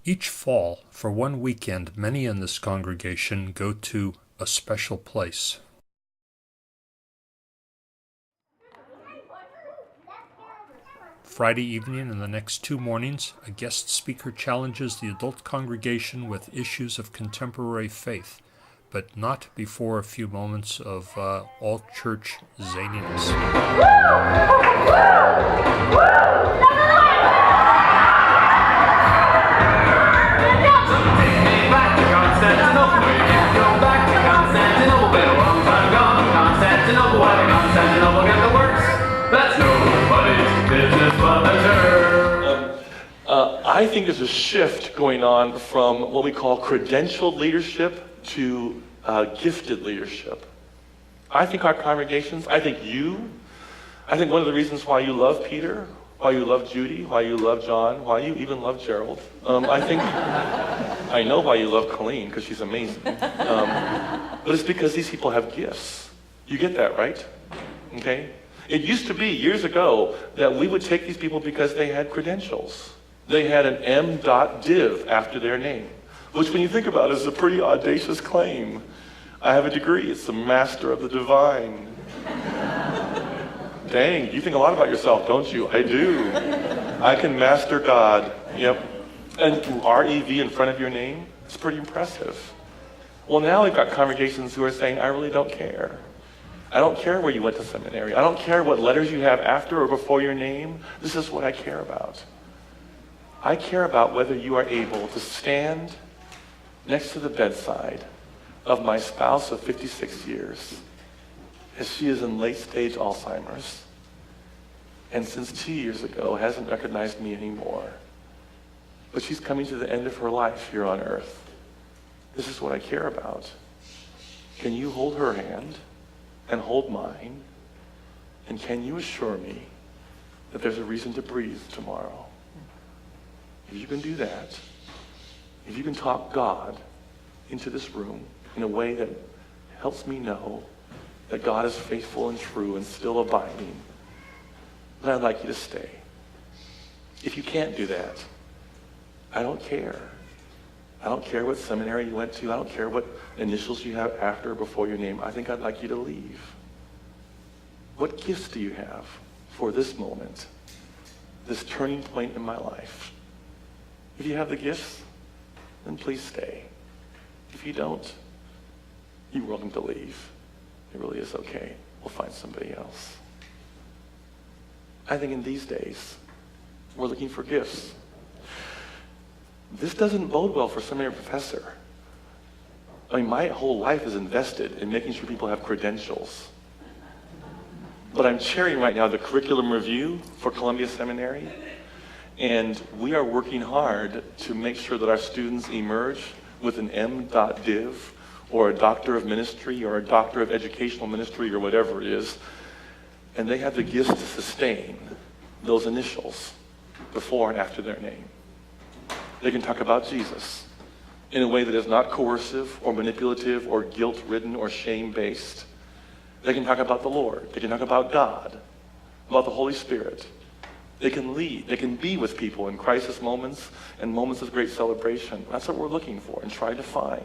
Each fall, for one weekend, many in this congregation go to a special place. Friday evening and the next 2 mornings, a guest speaker challenges the adult congregation with issues of contemporary faith, but not before a few moments of all-church zaniness. I think there's a shift going on from what we call credentialed leadership to gifted leadership. I think our congregations, I think one of the reasons why you love Peter, why you love Judy, why you love John, why you even love Gerald. I know why you love Colleen, because she's amazing. But it's because these people have gifts. You get that, right? Okay? It used to be, years ago, that we would take these people because they had credentials. They had an M.Div after their name, which when you think about it is a pretty audacious claim. I have a degree, it's the Master of the Divine. Dang, you think a lot about yourself, don't you? I do. I can master God. Yep. And R-E-V in front of your name, it's pretty impressive. Well, now we've got congregations who are saying, I really don't care. I don't care where you went to seminary. I don't care what letters you have after or before your name. This is what I care about. I care about whether you are able to stand next to the bedside of my spouse of 56 years as she is in late-stage Alzheimer's and since 2 years ago hasn't recognized me anymore. But she's coming to the end of her life here on earth. This is what I care about. Can you hold her hand and hold mine? And can you assure me that there's a reason to breathe tomorrow? If you can do that, if you can talk God into this room in a way that helps me know that God is faithful and true and still abiding, then I'd like you to stay. If you can't do that, I don't care. I don't care what seminary you went to. I don't care what initials you have after or before your name. I think I'd like you to leave. What gifts do you have for this moment, this turning point in my life? If you have the gifts, then please stay. If you don't, you're welcome to leave. It really is okay. We'll find somebody else. I think in these days, we're looking for gifts. This doesn't bode well for seminary professor. I mean, my whole life is invested in making sure people have credentials. But I'm chairing right now the curriculum review for Columbia Seminary. And we are working hard to make sure that our students emerge with an M.Div or a Doctor of Ministry or a Doctor of Educational Ministry or whatever it is. And they have the gifts to sustain those initials before and after their name. They can talk about Jesus in a way that is not coercive or manipulative or guilt-ridden or shame-based. They can talk about the Lord. They can talk about God, about the Holy Spirit. They can lead. They can be with people in crisis moments and moments of great celebration. That's what we're looking for and trying to find.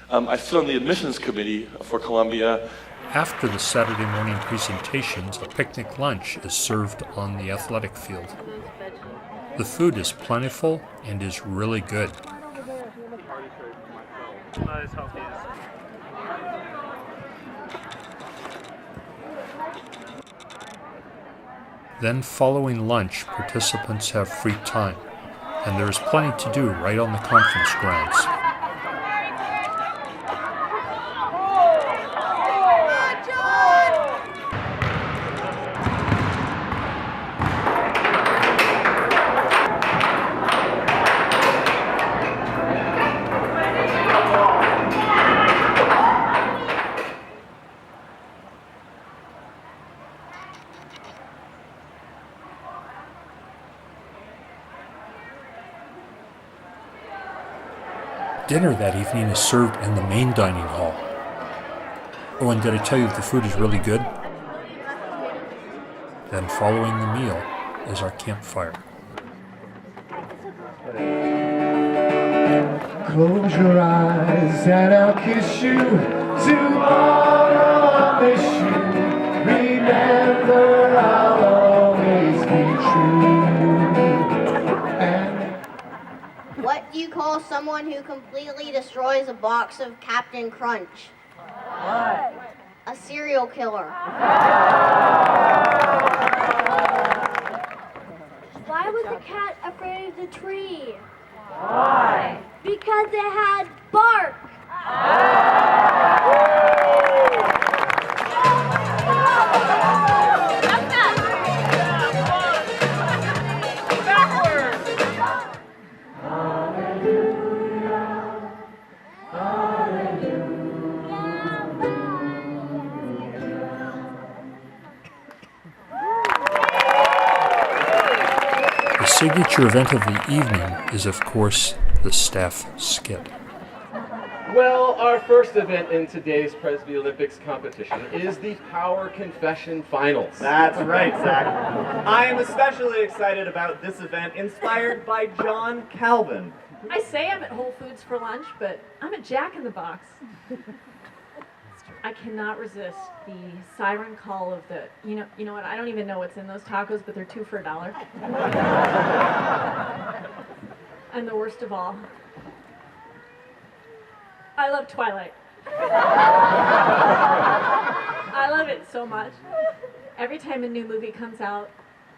I sit on the admissions committee for Columbia. After the Saturday morning presentations, a picnic lunch is served on the athletic field. The food is plentiful and is really good. Then following lunch, participants have free time, and there is plenty to do right on the conference grounds. Dinner that evening is served in the main dining hall. Oh, and did I tell you the food is really good? Then following the meal is our campfire. Close your eyes and I'll kiss you. Tomorrow I'll miss you. Remember, I'll always be true. What do you call someone who completely destroys a box of Captain Crunch? What? A serial killer. Why was the cat afraid of the tree? Why? Because it had bark. The signature event of the evening is, of course, the staff skit. Well, our first event in today's Presby Olympics competition is the Power Confession Finals. That's right, Zach. I am especially excited about this event inspired by John Calvin. I say I'm at Whole Foods for lunch, but I'm at Jack in the Box. I cannot resist the siren call of the, you know what, I don't even know what's in those tacos, but they're 2 for $1. And the worst of all, I love Twilight. I love it so much. Every time a new movie comes out,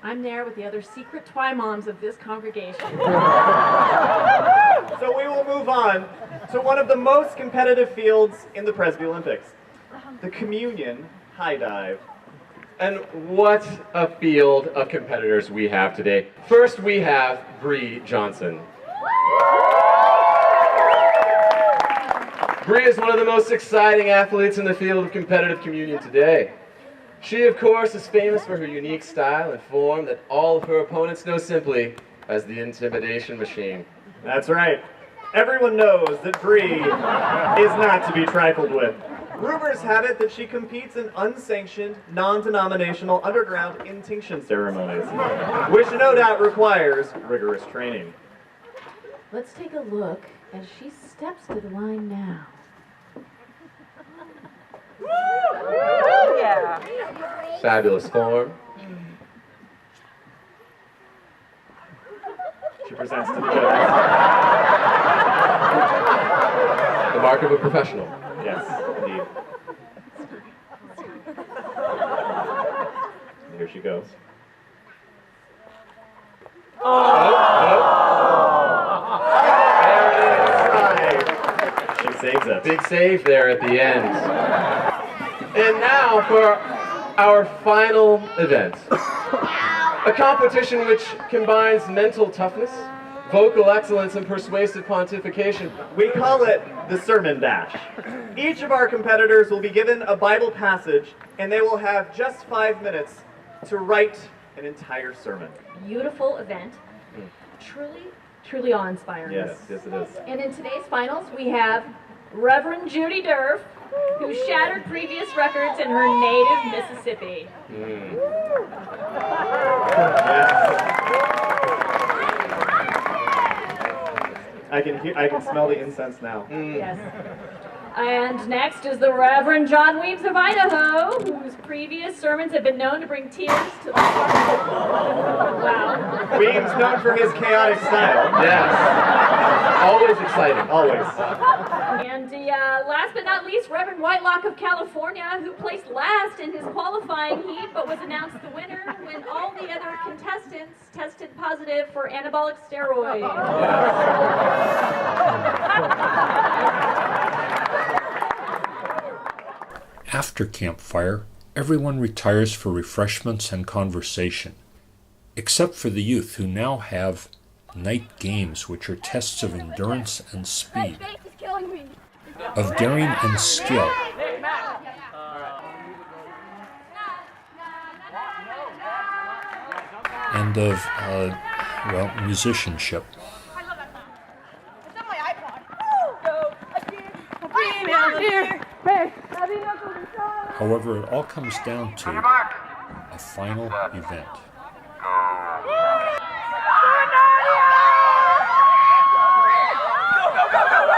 I'm there with the other secret Twi moms of this congregation. So we will move on to one of the most competitive fields in the Presby Olympics, the communion high dive. And what a field of competitors we have today. First, we have Bree Johnson. Bree is one of the most exciting athletes in the field of competitive communion today. She, of course, is famous for her unique style and form that all of her opponents know simply as the intimidation machine. That's right. Everyone knows that Bree is not to be trifled with. Rumors have it that she competes in unsanctioned, non-denominational underground intinction ceremonies, which no doubt requires rigorous training. Let's take a look as she steps to the line now. Fabulous form. She presents to the judges. The mark of a professional. Yes, indeed. Here she goes. She saves it. Big save there at the end. And now for our final event. A competition which combines mental toughness, vocal excellence, and persuasive pontification. We call it the Sermon Dash. Each of our competitors will be given a Bible passage, and they will have just 5 minutes to write an entire sermon. Beautiful event. Truly awe-inspiring. Yes, it is. And in today's finals, we have Reverend Judy Durf, who shattered previous records in her native Mississippi. I can smell the incense now. Yes. And next is the Reverend John Weems of Idaho, whose previous sermons have been known to bring tears to the heart. Wow. Weems known for his chaotic style. Yes. Always exciting. Always. And last but not least, Reverend Whitelock of California, who placed last in his qualifying heat, but was announced the winner when all the other contestants tested positive for anabolic steroids. After campfire, everyone retires for refreshments and conversation, except for the youth who now have night games, which are tests of endurance and speed, of daring and skill, and of, musicianship. However, it all comes down to a final event. Go, go, go, go!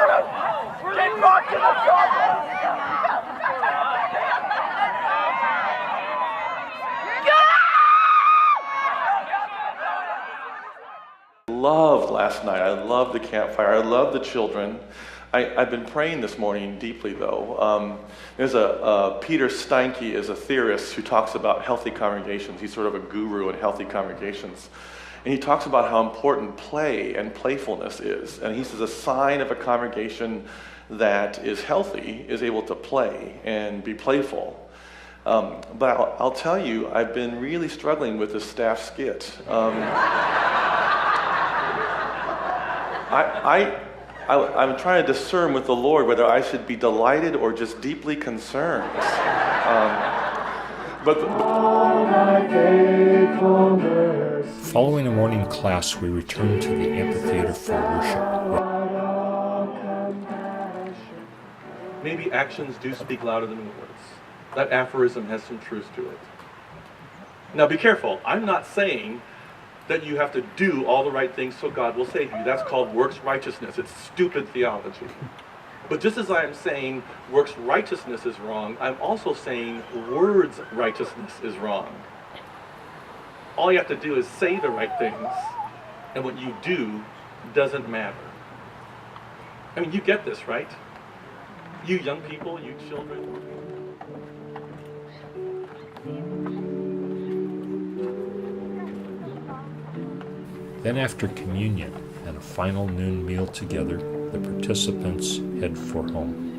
loved last night. I loved the campfire. I loved the children. I've been praying this morning deeply, though. There's Peter Steinke is a theorist who talks about healthy congregations. He's sort of a guru in healthy congregations. And he talks about how important play and playfulness is. And he says a sign of a congregation that is healthy is able to play and be playful. But I'll tell you, I've been really struggling with the staff skit. I'm trying to discern with the Lord whether I should be delighted or just deeply concerned. Following a morning class, we returned to the amphitheater for worship. Maybe actions do speak louder than words. That aphorism has some truth to it. Now be careful. I'm not saying that you have to do all the right things so God will save you. That's called works righteousness. It's stupid theology. But just as I am saying works righteousness is wrong, I'm also saying words righteousness is wrong. All you have to do is say the right things, and what you do doesn't matter. I mean, you get this, right? You young people, you children. Then after communion and a final noon meal together, the participants head for home.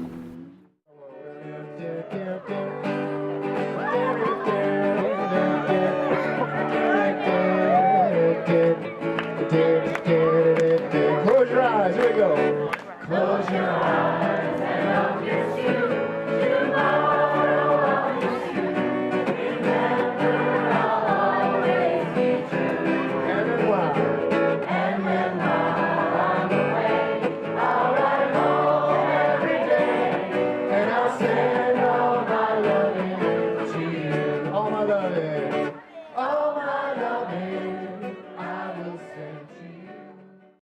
Good.